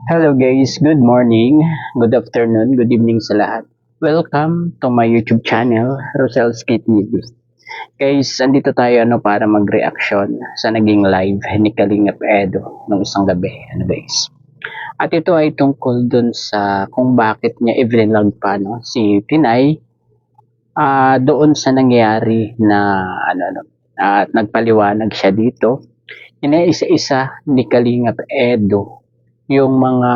Hello guys, good morning, good afternoon, good evening sa lahat. Welcome to my YouTube channel, Rosel's TV. Guys, andito tayo para mag-reaction sa naging live ni Kalingap Edo nung isang gabi. Guys? At ito ay tungkol dun sa kung bakit niya i-vlog pa si Tinay doon sa nangyari na at nagpaliwanag siya dito. Inaisa-isa ni Kalingap Edo yung mga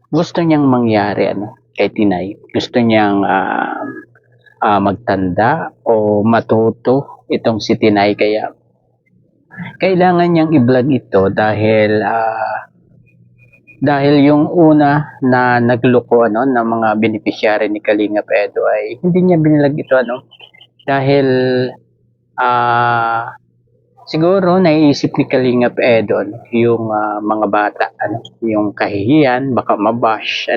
gusto niyang mangyari kay Tinay. Gusto niyang magtanda o matuto itong si Tinay, kaya kailangan niyang i-vlog ito dahil yung una na nagloko ng mga beneficiary ni Kalingap Edo ay hindi niya binilag ito dahil siguro naiisip ni Kalingap Edo yung mga bata yung kahihiyan, baka mabash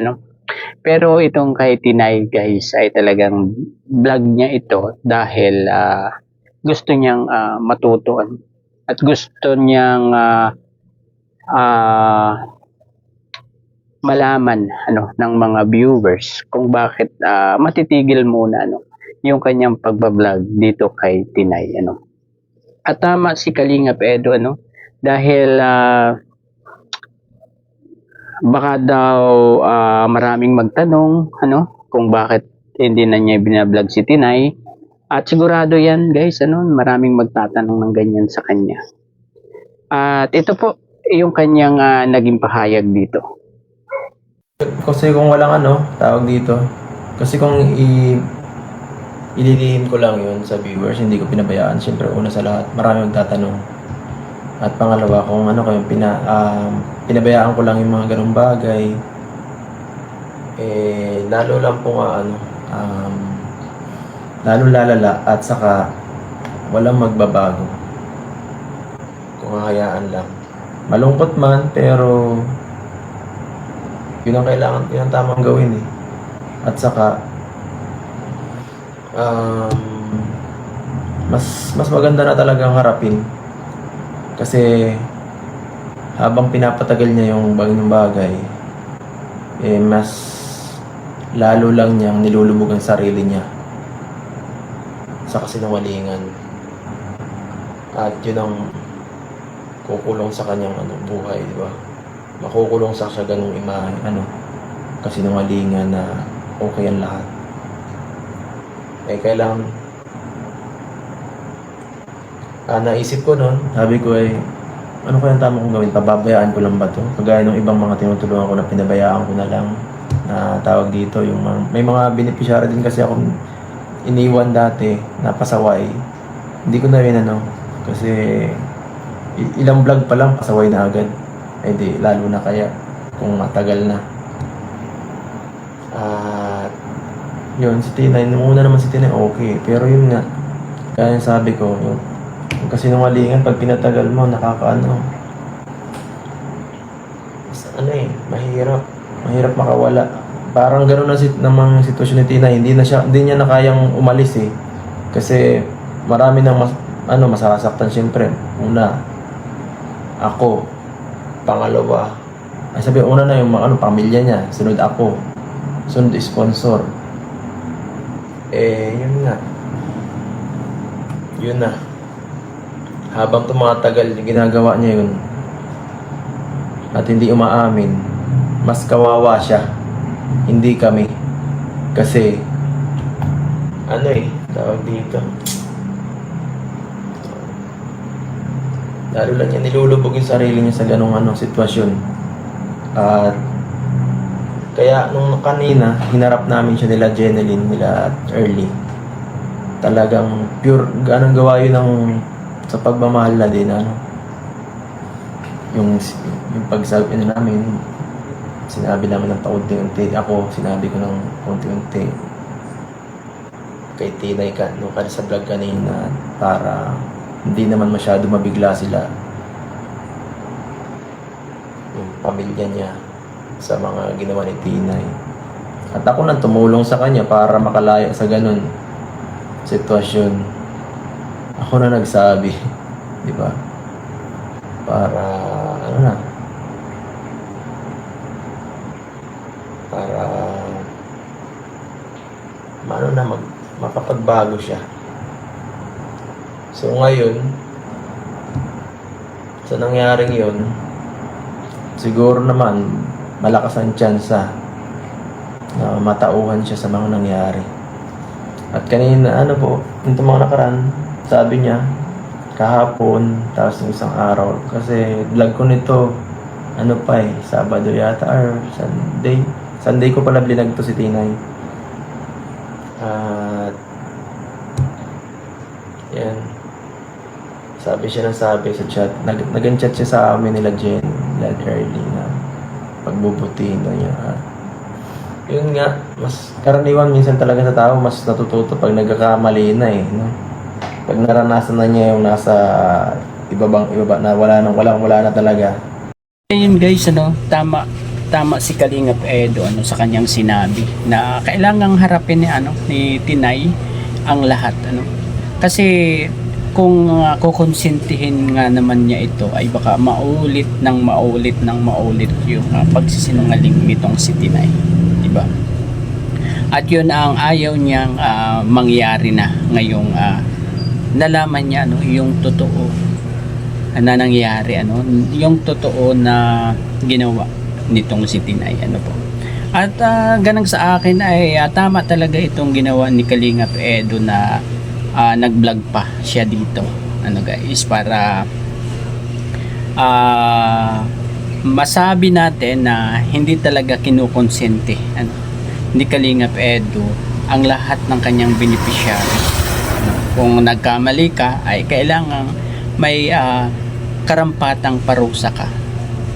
pero itong kay Tinay guys ay talagang vlog niya ito dahil gusto niyang matutuan at gusto niyang malaman ng mga viewers kung bakit matitigil muna yung kanyang pagbablog dito kay Tinay At tama si Kalingap Edo dahil baka daw maraming magtanong kung bakit hindi na niya binablog si Tinay, at sigurado yan guys maraming magtatanong ng ganyan sa kanya. At ito po yung kanyang naging pahayag dito. Kasi kung walang tawag dito, kasi kung ililihim ko lang yun sa viewers, hindi ko pinabayaan. Siyempre, una sa lahat, marami magtatanong. At pangalawa, kung kung pinabayaan ko lang yung mga ganung bagay, lalo lang po lalo lalala at saka walang magbabago. Kung hahayaan lang. Malungkot man, pero yun ang kailangan, yun ang tamang gawin At saka mas maganda na talagang harapin, kasi habang pinapatagal niya yung bagay mas lalo lang niyang nilulubog ang sarili niya sa kasinungalingan, at yun ang kukulong sa kanyang buhay, di ba? Makukulong sa siya ganung imahe kasinungalingan na okay ang lahat. Kailangan naisip ko noon, sabi ko ano kaya ang tama kong gawin? Pababayaan ko lang ba to? Kagaya ng ibang mga tinutulungan ko na pinabayaan ko na lang, na tawag dito yung may mga beneficiary din kasi ako iniwan dati na pasaway. Hindi ko na rin kasi ilang vlog pa lang pasaway na agad. Di lalo na kaya kung matagal na. Yun, si Tinay, nung una naman si Tinay okay, pero yun nga, kaya sabi ko, yung kasinungalingan, pag pinatagal mo, mahirap makawala. Parang gano'n na namang sitwasyon ni Tinay, hindi niya na kayang umalis kasi marami nang masasaktan siyempre. Una, ako, pangalawa, una na yung pamilya niya, sunod ako, sunod sponsor. Yun na. Habang tumatagal, ginagawa niya yun at hindi umaamin, mas kawawa siya, hindi kami. Kasi tawag dito, lalo lang niya nilulubog yung sarili niya sa ganong sitwasyon. At kaya nung kanina, hinarap namin siya nila Jeneline, nila Early. Talagang pure, ganang gawa yun sa pagmamahal na din, yung pagsabi namin, sinabi namin ng paunti-unti. Ako, sinabi ko ng paunti-unti kay Tinay nung sa vlog kanina, para hindi naman masyado mabigla sila, yung pamilya niya, sa mga ginawa ni Tinay. At ako nang tumulong sa kanya para makalaya sa ganun sitwasyon. Ako na nagsabi, di ba? Para makapagbago siya. So ngayon, sa nangyaring yun, siguro naman malakas ang tsansa na matauhan siya sa mga nangyari. At kanina, itong mga nakaraan, sabi niya, kahapon, tapos ng isang araw, kasi vlog ko nito, Sabado yata, or Sunday ko pala blinag to si Tinay. At, yan, sabi siya sa chat, nag-chat siya sa amin nila Jen, early na pagbubutihin na niya. At, yun nga, mas karaniwan minsan talaga sa tao, mas natututo pag nagkakamali na no? Pag naranasan na niya yung nasa ibaba na wala na talaga. Ayun guys, tama si Kalingap Edo sa kanyang sinabi na kailangang harapin ni Tinay ang lahat kasi kung kukonsintihin nga naman niya ito ay baka maulit yung pagsisinungaling nitong si Tinay, di ba? At yun ang ayaw niyang mangyari na ngayong nalaman niya yung totoo na nangyari, yung totoo na ginawa nitong si Tinay, po. At ganang sa akin ay tama talaga itong ginawa ni Kalingap Edo na nag-vlog pa siya dito, guys, para masabi natin na hindi talaga kinukonsente ni Kalingap Edo ang lahat ng kanyang beneficiary. Kung nagkamali ka ay kailangan may karampatang parusa ka,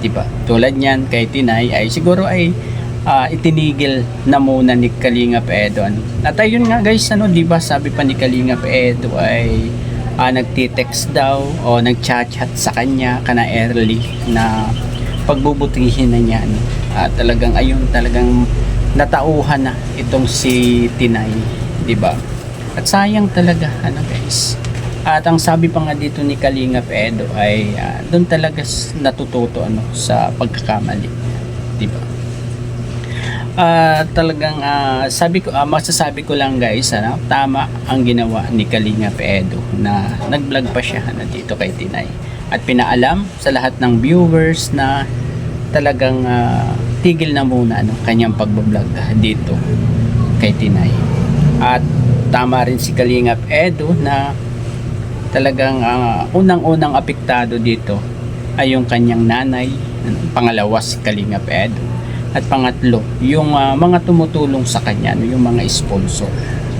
diba? Tulad niyan kay Tinay ay siguro ay itinigil na muna ni Kalingap Edo. At ayun nga guys, diba sabi pa ni Kalingap Edo ay nagtitext daw o nagchat-chat sa kanya kana early na pagbubutihin na niya talagang natauhan na itong si Tinay, diba? At sayang talaga guys. At ang sabi pa nga dito ni Kalingap Edo ay doon talaga natututo sa pagkakamali, diba? Talagang masasabi ko lang guys, tama ang ginawa ni Kalingap Edo na nag-vlog pa siya dito kay Tinay at pinaalam sa lahat ng viewers na talagang tigil na muna kanyang pagbablog dito kay Tinay. At tama rin si Kalingap Edo na talagang unang-unang apektado dito ay yung kanyang nanay, pangalawa si Kalingap Edo, at pangatlo yung mga tumutulong sa kanya, yung mga sponsor,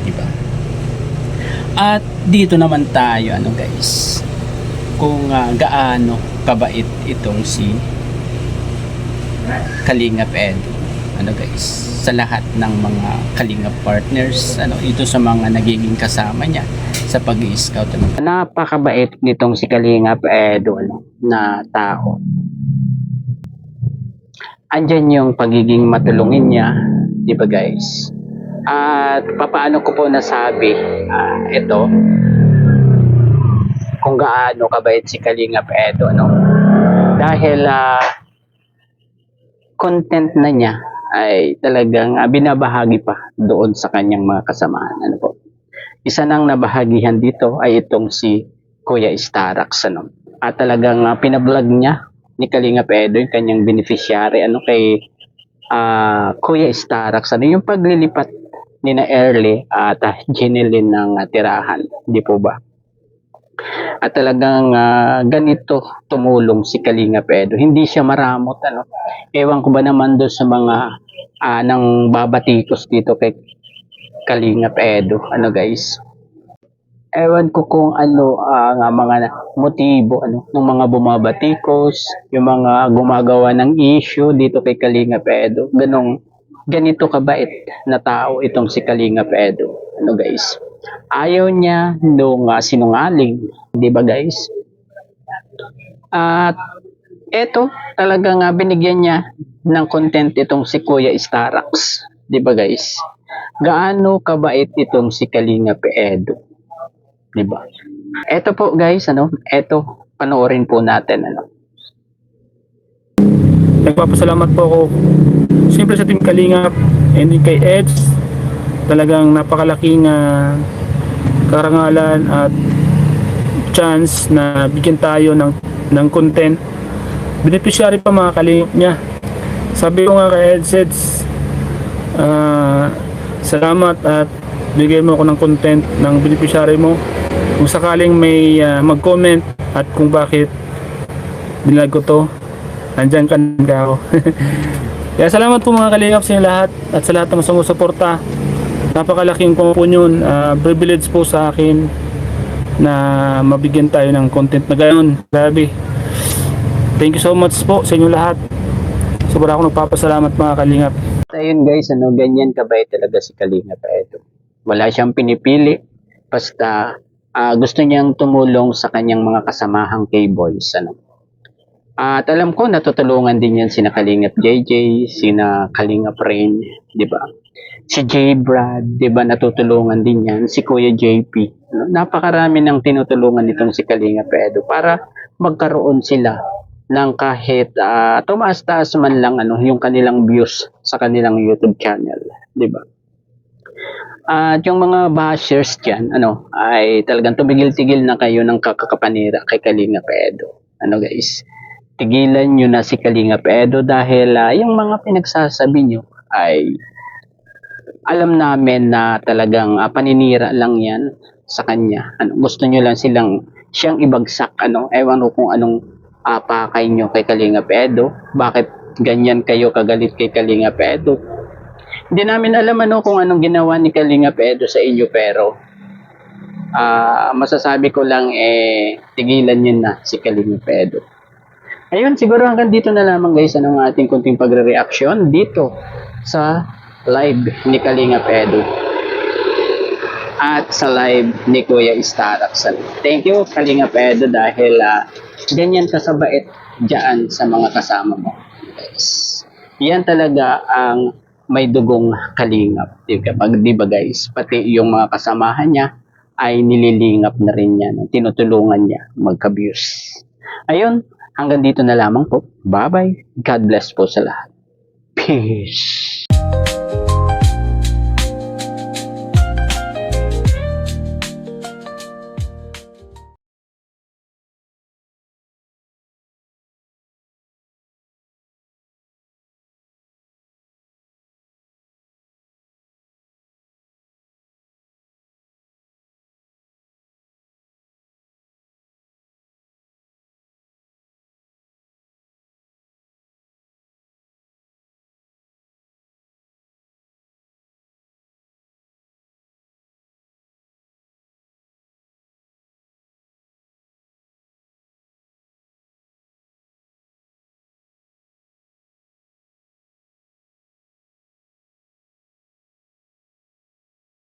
diba? At dito naman tayo guys, kung gaano kabait itong si Kalingap Edo guys, sa lahat ng mga Kalingap partners ito sa mga nagiging kasama niya sa pag-i-scout. Napakabait nitong si Kalingap Edo na tao. Andyan yung pagiging matulungin niya, di ba guys? At papaano ko po nasabi ito kung gaano kabait si Kalingap Edo dahil content na niya ay talagang binabahagi pa doon sa kanyang mga kasamahan. Isa nang nabahagihan dito ay itong si Kuya Starax at talagang pinablog niya ni Kalingap Edo yung kanyang beneficiary kay Kuya Starax yung paglilipat ni na Early at Jeneline ng tirahan, di po ba? At talagang ganito tumulong si Kalingap Edo. Hindi siya maramot ewan ko ba naman doon sa mga nang babatikos dito kay Kalingap Edo guys, ewan ko kung ang mga motibo ng mga bumabatikos, yung mga gumagawa ng issue dito kay Kalingap Edo. Ganito kabait na tao itong si Kalingap Edo guys. Ayaw niya nung sinungaling, di ba guys? At eto talagang binigyan niya ng content itong si Kuya Starax, di ba guys? Gaano kabait itong si Kalingap Edo, di ba? Eto po guys, eto panoorin po natin Nagpapasalamat po ako siyempre sa Team Kalingap and kay Eds talagang napakalaking karangalan at chance na bigyan tayo ng content. Beneficiary pa mga kalingap niya. Sabi ko nga kay Edsets, salamat at bigay mo ako ng content ng beneficiary mo. Kung sakaling may mag-comment at kung bakit binlag ko to, andyan ka ako. Kaya salamat po mga kalingap sa inyo lahat at sa lahat ng sumusuporta. Napakalaking komponyon, privilege po sa akin na mabigyan tayo ng content na gayon. Grabe. Thank you so much po sa inyo lahat. Sobra ako nagpapasalamat mga kalingap. Ayun guys, ganyan kabait talaga si Kalingap Edo. Wala siyang pinipili. Basta gusto niyang tumulong sa kanyang mga kasamahang K-boys. At alam ko, natutulungan din yan sina Kalingap JJ, sina Kalingap Rain, di ba? Si J. Brad, di ba, natutulungan din yan. Si Kuya JP. Napakarami ng tinutulungan nitong si Kalingap Edo para magkaroon sila ng kahit tumaas-taas man lang yung kanilang views sa kanilang YouTube channel, di ba? At yung mga bashers dyan, ay talagang tumigil-tigil na kayo ng kakakapanira kay Kalingap Edo. Guys, tigilan nyo na si Kalingap Edo dahil yung mga pinagsasabi nyo ay alam namin na talagang paninira lang yan sa kanya. Gusto nyo lang siyang ibagsak. Ewan ko kung anong pakay nyo kay Kalingap Edo. Bakit ganyan kayo kagalit kay Kalingap Edo? Hindi namin alam kung anong ginawa ni Kalingap Edo sa inyo, pero masasabi ko lang tigilan nyo na si Kalingap Edo. Ayun, siguro hanggang dito na lamang guys ang ating kunting pagre-reaction dito sa live ni Kalingap Edo at sa live ni Kuya Staraxan. Thank you Kalingap Edo dahil ganyan kasabait dyan sa mga kasama mo. Guys, yan talaga ang may dugong kalingap. Di ba guys? Pati yung mga kasamahan niya ay nililingap na rin niya. Tinutulungan niya magka-views. Ayun, hanggang dito na lamang po. Bye-bye. God bless po sa lahat. Peace.